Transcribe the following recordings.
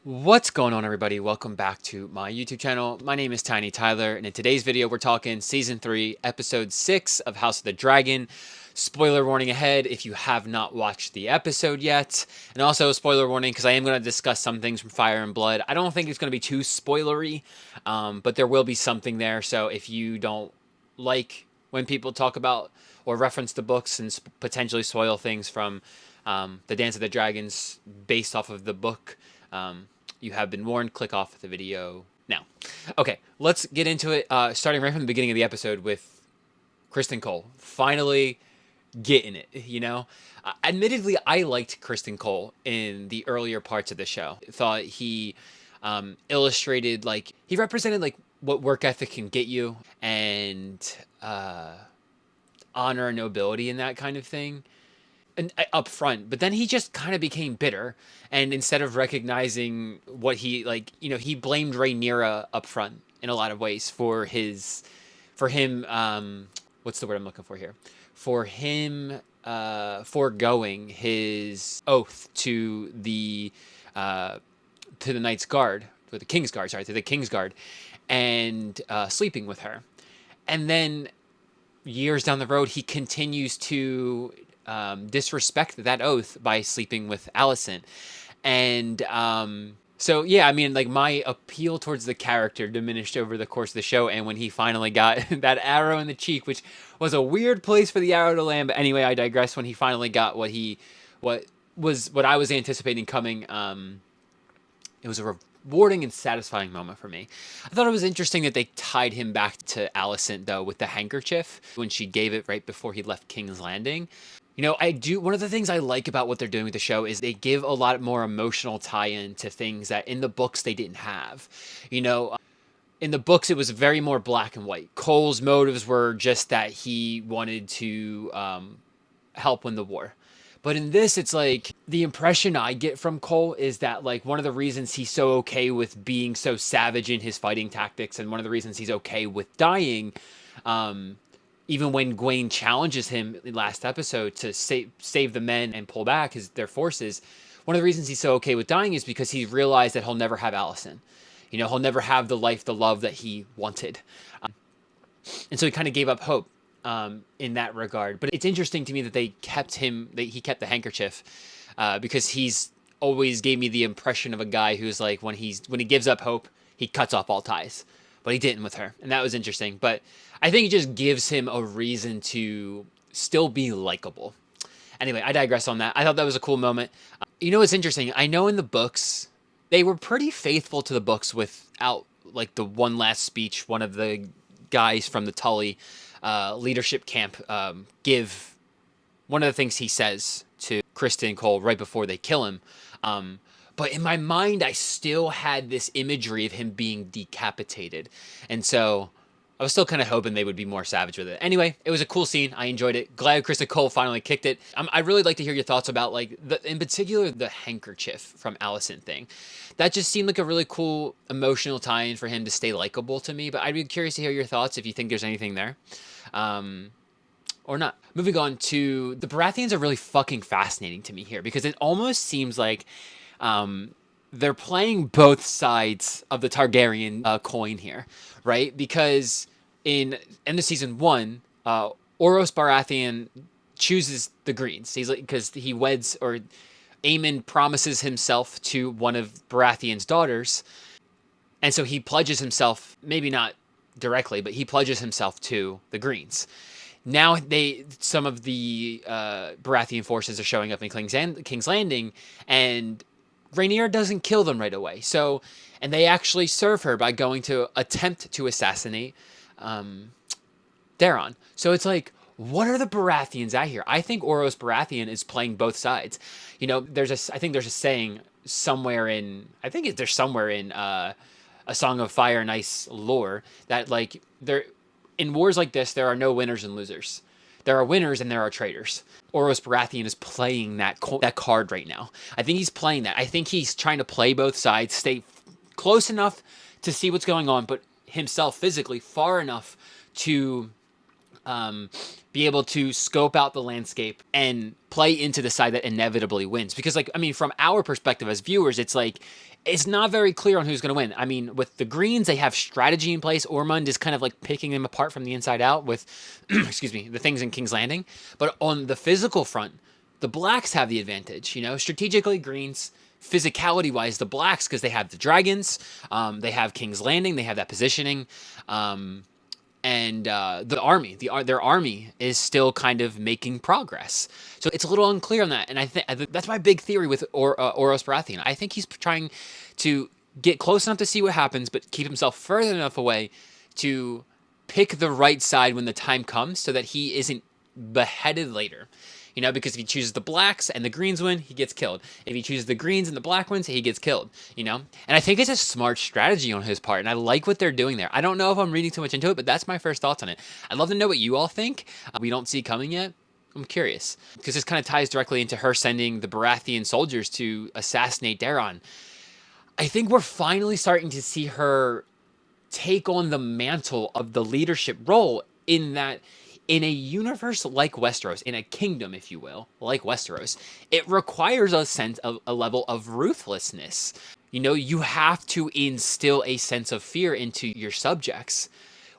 What's going on, everybody? Welcome back to my YouTube channel. My name is Tiny Tyler, and in today's video, we're talking Season 3, Episode 6 of House of the Dragon. Spoiler warning ahead if you have not watched the episode yet. And also, spoiler warning, because I am going to discuss some things from Fire and Blood. I don't think it's going to be too spoilery, but there will be something there. So if you don't like when people talk about or reference the books and potentially spoil things from the Dance of the Dragons based off of the book, you have been warned. Click off the video now. Okay, let's get into it. Starting right from the beginning of the episode with Criston Cole finally getting it. Admittedly, I liked Criston Cole in the earlier parts of the show. Thought he illustrated, like, he represented like what work ethic can get you, and honor and nobility and that kind of thing, and up front. But then he just kind of became bitter, and instead of recognizing what he blamed Rhaenyra up front in a lot of ways for him, what's the word I'm looking for here, for him foregoing his oath to the Knight's Guard, to the King's Guard, sorry, to the King's Guard, and sleeping with her. And then years down the road, he continues to disrespect that oath by sleeping with Alicent. And so, yeah, I mean, like, my appeal towards the character diminished over the course of the show. And when he finally got that arrow in the cheek, which was a weird place for the arrow to land. But anyway, I digress. When he finally got what I was anticipating coming, it was a rewarding and satisfying moment for me. I thought it was interesting that they tied him back to Alicent, though, with the handkerchief when she gave it right before he left King's Landing. One of the things I like about what they're doing with the show is they give a lot more emotional tie-in to things that in the books they didn't have. In the books, it was very more black and white. Cole's motives were just that he wanted to help win the war. But in this, it's like, the impression I get from Cole is that, like, one of the reasons he's so okay with being so savage in his fighting tactics, and one of the reasons he's okay with dying, even when Gwayne challenges him in last episode to save the men and pull back their forces, one of the reasons he's so okay with dying is because he realized that he'll never have Alicent. He'll never have the life, the love that he wanted. And so he kind of gave up hope in that regard. But it's interesting to me that he kept the handkerchief, because he's always gave me the impression of a guy who's like, when he gives up hope, he cuts off all ties. But he didn't with her, and that was interesting. But I think it just gives him a reason to still be likable. Anyway, I digress on that. I thought that was a cool moment. It's interesting. I know in the books, they were pretty faithful to the books without, like, the one last speech one of the guys from the Tully leadership camp give. One of the things he says to Criston Cole right before they kill him. But in my mind, I still had this imagery of him being decapitated. And so I was still kind of hoping they would be more savage with it. Anyway, it was a cool scene. I enjoyed it. Glad Criston Cole finally kicked it. I'd really like to hear your thoughts about, like, in particular, the handkerchief from Alicent thing. That just seemed like a really cool emotional tie-in for him to stay likable to me. But I'd be curious to hear your thoughts if you think there's anything there. Or not. Moving on to the Baratheons are really fucking fascinating to me here, because it almost seems like they're playing both sides of the Targaryen coin here, right? Because in end of season 1, Oros Baratheon chooses the Greens. He's like, because he weds, or Aemon promises himself to one of Baratheon's daughters, and so he pledges himself, maybe not directly, but he pledges himself to the Greens. Now some of the Baratheon forces are showing up in King's Landing, and Rhaenyra doesn't kill them right away. So, and they actually serve her by going to attempt to assassinate Daeron. So it's like, what are the Baratheons at here? I think Oros Baratheon is playing both sides. I think there's a saying somewhere in, A Song of Fire and Ice lore that, like, in wars like this, there are no winners and losers. There are winners and there are traitors. Oros Baratheon is playing that card right now. I think he's playing that. I think he's trying to play both sides, stay close enough to see what's going on, but himself physically far enough to be able to scope out the landscape and play into the side that inevitably wins. Because, like, I mean, from our perspective as viewers, it's like, It's not very clear on who's going to win. I mean, with the Greens, they have strategy in place. Ormund is kind of like picking them apart from the inside out with, excuse me, the things in King's Landing. But on the physical front, the Blacks have the advantage. You know, strategically, Greens, physicality wise, the Blacks, because they have the dragons, they have King's Landing, they have that positioning. And the army, their army is still kind of making progress. So it's a little unclear on that. And I think that's my big theory with Oros Baratheon. I think he's trying to get close enough to see what happens, but keep himself further enough away to pick the right side when the time comes so that he isn't beheaded later. You know, because if he chooses the Blacks and the Greens win, he gets killed. If he chooses the Greens and the Black wins, he gets killed, you know? And I think it's a smart strategy on his part, and I like what they're doing there. I don't know if I'm reading too much into it, but that's my first thoughts on it. I'd love to know what you all think. We don't see coming yet. I'm curious, because this kind of ties directly into her sending the Baratheon soldiers to assassinate Daeron. I think we're finally starting to see her take on the mantle of the leadership role in that in a universe like Westeros, in a kingdom, if you will, like Westeros, it requires a sense of a level of ruthlessness. You know, you have to instill a sense of fear into your subjects.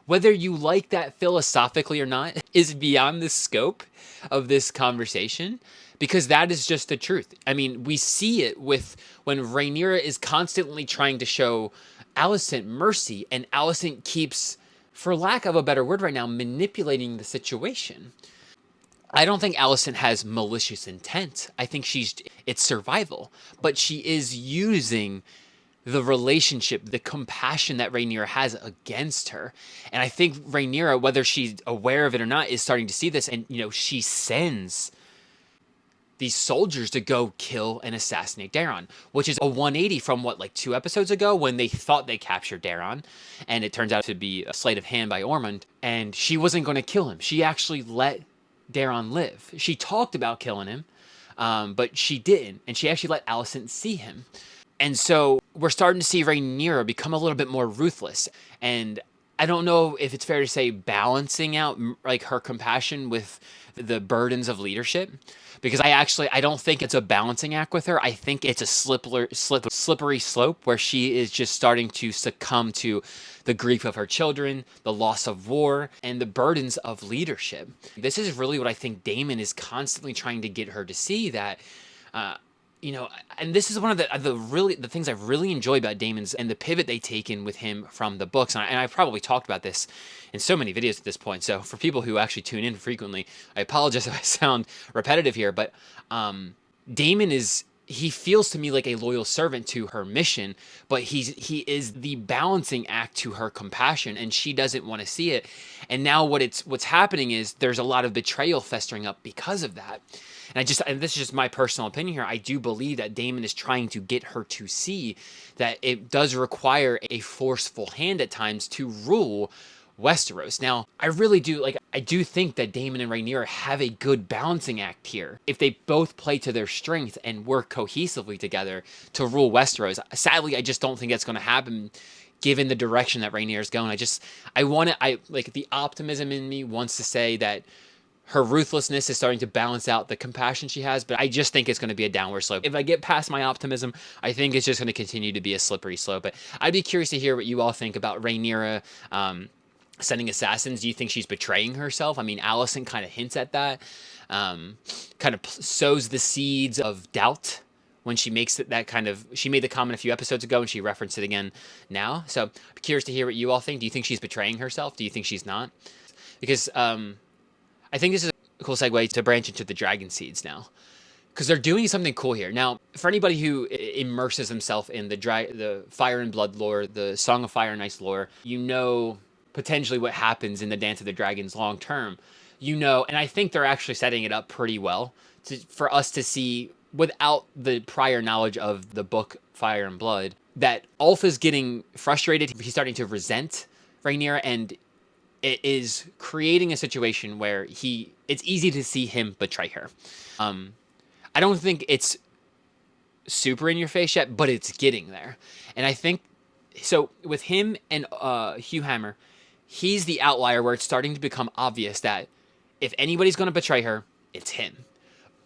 Whether you like that philosophically or not is beyond the scope of this conversation, because that is just the truth. I mean, we see it with when Rhaenyra is constantly trying to show Alicent mercy, and Alicent keeps, for lack of a better word right now, manipulating the situation. I don't think Alicent has malicious intent. I think it's survival, but she is using the relationship, the compassion that Rhaenyra has against her. And I think Rhaenyra, whether she's aware of it or not, is starting to see this, and, you know, she sends these soldiers to go kill and assassinate Daeron, which is a 180 from what, like 2 episodes ago when they thought they captured Daeron, and it turns out to be a sleight of hand by Ormund, and she wasn't going to kill him. She actually let Daeron live. She talked about killing him, but she didn't, and she actually let Alicent see him. And so we're starting to see Rhaenyra become a little bit more ruthless, and I don't know if it's fair to say balancing out like her compassion with the burdens of leadership, because I don't think it's a balancing act with her. I think it's a slippery slope where she is just starting to succumb to the grief of her children, the loss of war, and the burdens of leadership. This is really what I think Daemon is constantly trying to get her to see, that you know, and this is one of the things I really enjoy about Daemon's and the pivot they take in with him from the books. And I've probably talked about this in so many videos at this point. So for people who actually tune in frequently, I apologize if I sound repetitive here, but Daemon he feels to me like a loyal servant to her mission, but he is the balancing act to her compassion, and she doesn't want to see it. And now what's happening is there's a lot of betrayal festering up because of that. And this is just my personal opinion here, I do believe that Daemon is trying to get her to see that it does require a forceful hand at times to rule Westeros. Now, I do think that Daemon and Rhaenyra have a good balancing act here. If they both play to their strength and work cohesively together to rule Westeros. Sadly, I just don't think that's going to happen given the direction that Rhaenyra is going. The optimism in me wants to say that her ruthlessness is starting to balance out the compassion she has, but I just think it's going to be a downward slope. If I get past my optimism, I think it's just going to continue to be a slippery slope. But I'd be curious to hear what you all think about Rhaenyra sending assassins. Do you think she's betraying herself? I mean, Alicent kind of hints at that, kind of sows the seeds of doubt when she makes it she made the comment a few episodes ago and she referenced it again now. So I'm curious to hear what you all think. Do you think she's betraying herself? Do you think she's not? Because I think this is a cool segue to branch into the dragon seeds now, because they're doing something cool here. Now, for anybody who immerses himself in the Fire and Blood lore, the Song of Fire and Ice lore, you know potentially what happens in the Dance of the Dragons long term. You know, and I think they're actually setting it up pretty well for us to see, without the prior knowledge of the book Fire and Blood, that Ulf is getting frustrated. He's starting to resent Rhaenyra, and it is creating a situation where it's easy to see him betray her. I don't think it's super in your face yet, but it's getting there. And I think, so with him and Hugh Hammer, he's the outlier where it's starting to become obvious that if anybody's going to betray her, it's him.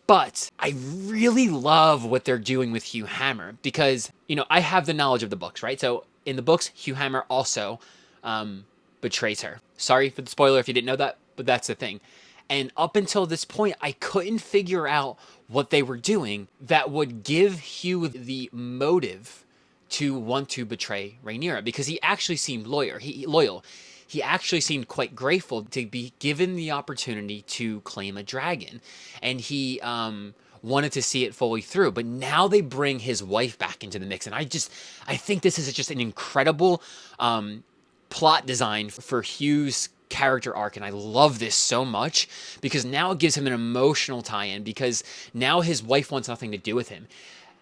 But I really love what they're doing with Hugh Hammer because, I have the knowledge of the books, right? So in the books, Hugh Hammer also betrays her. Sorry for the spoiler if you didn't know that, but that's the thing. And up until this point, I couldn't figure out what they were doing that would give Hugh the motive to want to betray Rhaenyra, because he actually seemed loyal. He actually seemed quite grateful to be given the opportunity to claim a dragon, and he wanted to see it fully through. But now they bring his wife back into the mix, and I think this is just an incredible plot design for Hugh's character arc, and I love this so much because now it gives him an emotional tie-in, because now his wife wants nothing to do with him.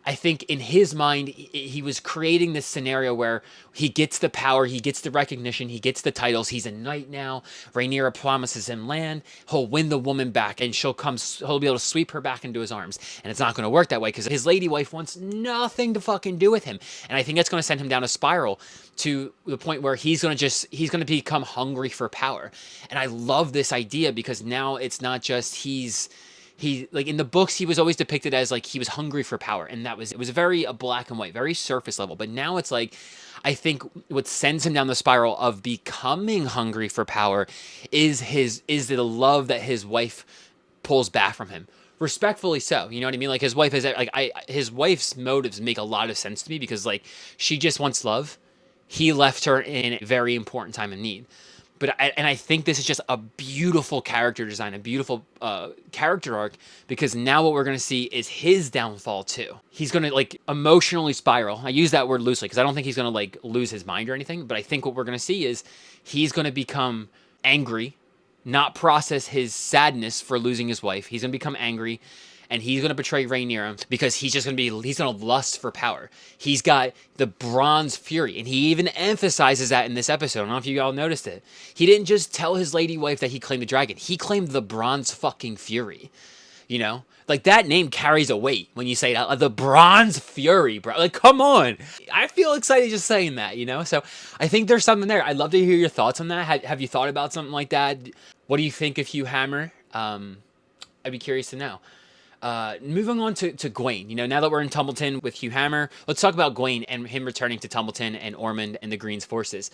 I think in his mind, he was creating this scenario where he gets the power, he gets the recognition, he gets the titles. He's a knight now. Rhaenyra promises him land. He'll win the woman back, and he'll be able to sweep her back into his arms. And it's not going to work that way because his lady wife wants nothing to fucking do with him. And I think that's going to send him down a spiral to the point where he's going to become hungry for power. And I love this idea because now it's not just he like in the books he was always depicted as like he was hungry for power, and it was very black and white, very surface level. But now it's like, I think what sends him down the spiral of becoming hungry for power is the love that his wife pulls back from him, respectfully so. You know what I mean? Like his wife is like, his wife's motives make a lot of sense to me because like she just wants love. He left her in a very important time of need. But I think this is just a beautiful character design, a beautiful character arc, because now what we're going to see is his downfall too. He's going to like emotionally spiral. I use that word loosely because I don't think he's going to like lose his mind or anything. But I think what we're going to see is he's going to become angry, not process his sadness for losing his wife. He's going to become angry. And he's going to betray Rhaenyra because he's going to lust for power. He's got the bronze fury. And he even emphasizes that in this episode. I don't know if you all noticed it. He didn't just tell his lady wife that he claimed the dragon. He claimed the bronze fucking fury. Like that name carries a weight when you say that. The bronze fury, bro. Like, come on. I feel excited just saying that, So I think there's something there. I'd love to hear your thoughts on that. Have you thought about something like that? What do you think of Hugh Hammer? I'd be curious to know. Moving on to Gwayne, now that we're in Tumbleton with Hugh Hammer, let's talk about Gwayne and him returning to Tumbleton and Ormund and the Green's forces.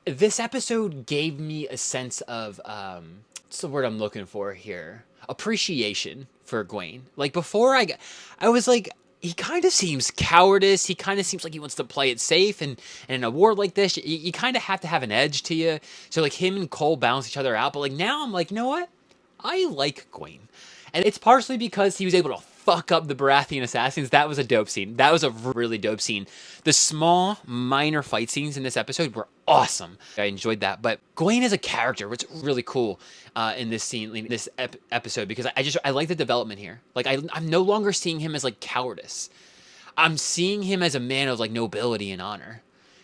This episode gave me a sense of, what's the word I'm looking for here? Appreciation for Gwayne. Like before I was like, he kind of seems cowardice. He kind of seems like he wants to play it safe. And in a war like this, you kind of have to have an edge to you. So like him and Cole balance each other out. But like now I'm like, you know what? I like Gwayne. And it's partially because he was able to fuck up the Baratheon assassins. That was a dope scene. That was a really dope scene. The small, minor fight scenes in this episode were awesome. I enjoyed that. But Gwayne as a character was really cool in this scene, this episode, because I like the development here. Like I'm no longer seeing him as like cowardice. I'm seeing him as a man of like nobility and honor.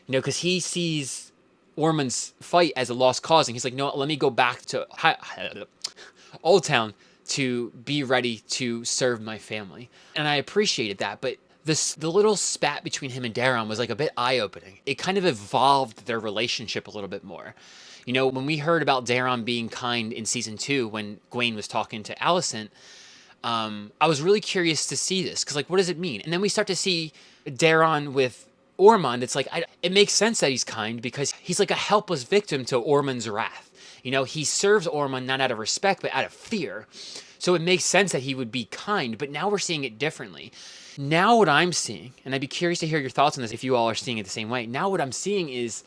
Because he sees Ormund's fight as a lost cause, and he's like, no, let me go back to Old Town to be ready to serve my family. And I appreciated that, but the little spat between him and Daeron was like a bit eye-opening. It kind of evolved their relationship a little bit more. When we heard about Daeron being kind in season 2, when Gwayne was talking to Alicent, I was really curious to see this, because like, what does it mean? And then we start to see Daeron with Ormund. It's like, it makes sense that he's kind because he's like a helpless victim to Ormund's wrath. He serves Ormund not out of respect, but out of fear. So it makes sense that he would be kind, but now we're seeing it differently. Now what I'm seeing, and I'd be curious to hear your thoughts on this if you all are seeing it the same way. Now what I'm seeing is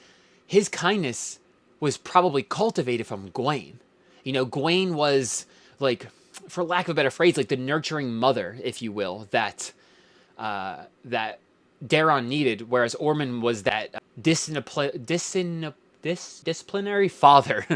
his kindness was probably cultivated from Gwayne. Gwayne was like, for lack of a better phrase, like the nurturing mother, if you will, that Daeron needed, whereas Ormund was that disciplinary father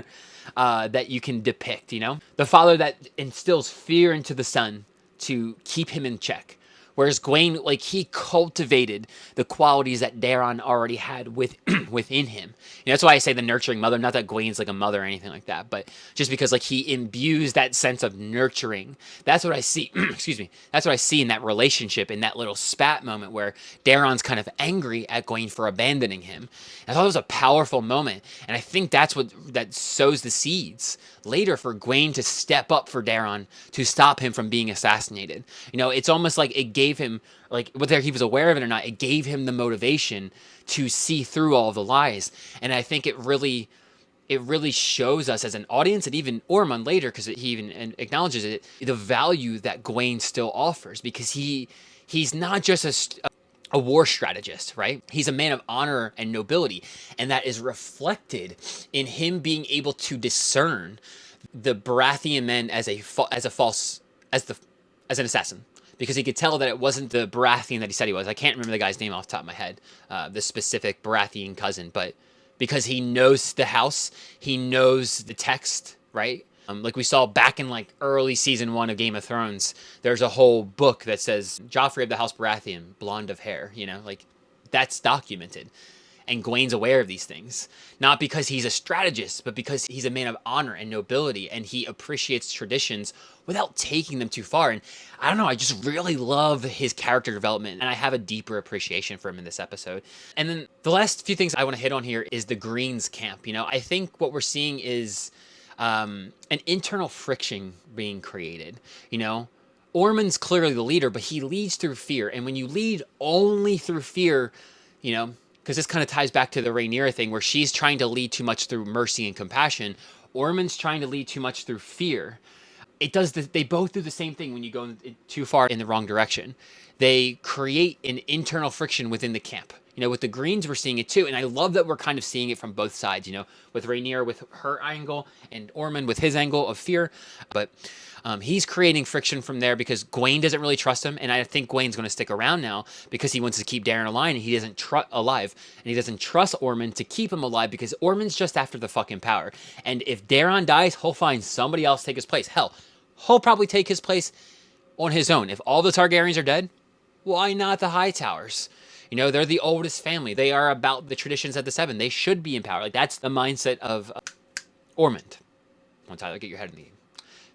that you can depict, the father that instills fear into the son to keep him in check. Whereas Gwayne, like, he cultivated the qualities that Daeron already had within him. You know, that's why I say the nurturing mother. Not that Gwayne's like a mother or anything like that, but just because like he imbues that sense of nurturing. That's what I see. Excuse me. That's what I see in that relationship, in that little spat moment where Daeron's kind of angry at Gwayne for abandoning him. I thought it was a powerful moment, and I think that's what that sows the seeds later for Gwayne to step up for Daeron to stop him from being assassinated. You know, it's almost like it gave him, like, whether he was aware of it or not, it gave him the motivation to see through all the lies. And I think it really shows us as an audience, and even Ormund later, because he even acknowledges it, the value that Gwayne still offers, because he's not just a war strategist, right? He's a man of honor and nobility, and that is reflected in him being able to discern the Baratheon men as an assassin, because he could tell that it wasn't the Baratheon that he said he was. I can't remember the guy's name off the top of my head, the specific Baratheon cousin, but because he knows the house, he knows the text, right? Like we saw back in like early season 1 of Game of Thrones, there's a whole book that says Joffrey of the House Baratheon, blonde of hair, you know, like that's documented. And Gwayne's aware of these things, not because he's a strategist, but because he's a man of honor and nobility, and he appreciates traditions without taking them too far. And I don't know, I just really love his character development, and I have a deeper appreciation for him in this episode. And then the last few things I want to hit on here is the Greens camp. You know, I think what we're seeing is an internal friction being created. You know, Ormond's clearly the leader, but he leads through fear. And when you lead only through fear, you know, because this kind of ties back to the Rhaenyra thing, where she's trying to lead too much through mercy and compassion. Ormond's trying to lead too much through fear. They both do the same thing when you go too far in the wrong direction. They create an internal friction within the camp. You know, with the Greens, we're seeing it too. And I love that we're kind of seeing it from both sides, you know, with Rhaenyra with her angle and Ormond with his angle of fear. But he's creating friction from there because Gwayne doesn't really trust him. And I think Gwayne's going to stick around now because he wants to keep Daeron alive, and he doesn't trust Ormond to keep him alive because Ormond's just after the fucking power. And if Daeron dies, he'll find somebody else to take his place. Hell, he'll probably take his place on his own. If all the Targaryens are dead, why not the Hightowers? You know, they're the oldest family. They are about the traditions of the Seven. They should be in power. Like, that's the mindset of Ormond. Once Tyler, get your head in the game.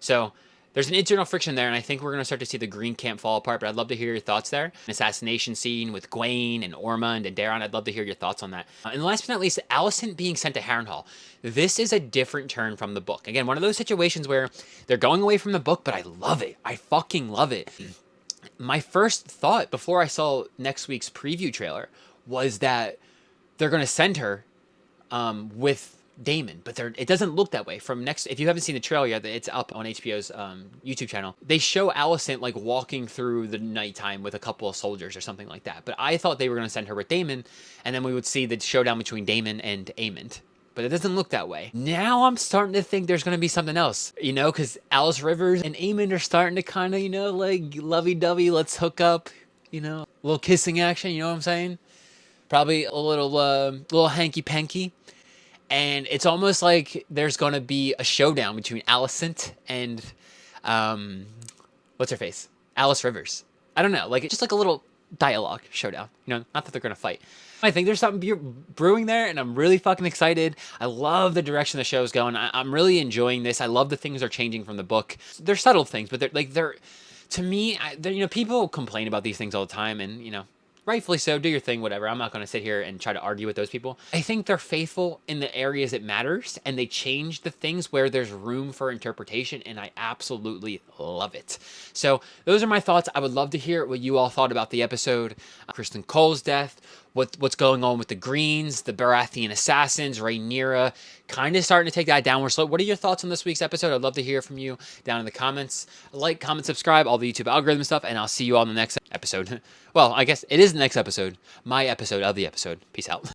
So there's an internal friction there, and I think we're going to start to see the Green camp fall apart, but I'd love to hear your thoughts there. An assassination scene with Gwayne and Ormond and Daeron, I'd love to hear your thoughts on that. And last but not least, Alicent being sent to Harrenhal. This is a different turn from the book. Again, one of those situations where they're going away from the book, but I love it. I fucking love it. My first thought before I saw next week's preview trailer was that they're going to send her with Daemon, but it doesn't look that way. If you haven't seen the trailer yet, it's up on HBO's YouTube channel. They show Alicent like walking through the nighttime with a couple of soldiers or something like that. But I thought they were going to send her with Daemon, and then we would see the showdown between Daemon and Aemond. But it doesn't look that way. Now I'm starting to think there's going to be something else, you know, because Alice Rivers and Aemond are starting to kind of, you know, like lovey-dovey, let's hook up, you know, a little kissing action, you know what I'm saying? Probably a little hanky-panky. And it's almost like there's going to be a showdown between Alicent and, what's her face? Alice Rivers. I don't know, like, it's just like a little dialogue showdown, you know, not that they're going to fight. I think there's something brewing there, and I'm really fucking excited. I love the direction the show's going. I'm really enjoying this. I love the things are changing from the book. They're subtle things, but they're to me, you know, people complain about these things all the time, and, you know, rightfully so, do your thing, whatever. I'm not going to sit here and try to argue with those people. I think they're faithful in the areas it matters, and they change the things where there's room for interpretation, and I absolutely love it. So those are my thoughts. I would love to hear what you all thought about the episode. Criston Cole's death, what's going on with the Greens, the Baratheon assassins, Rhaenyra, kind of starting to take that downward slope. What are your thoughts on this week's episode? I'd love to hear from you down in the comments. Like, comment, subscribe, all the YouTube algorithm stuff, and I'll see you all in the next episode. Well, I guess it is the next episode. My episode of the episode. Peace out.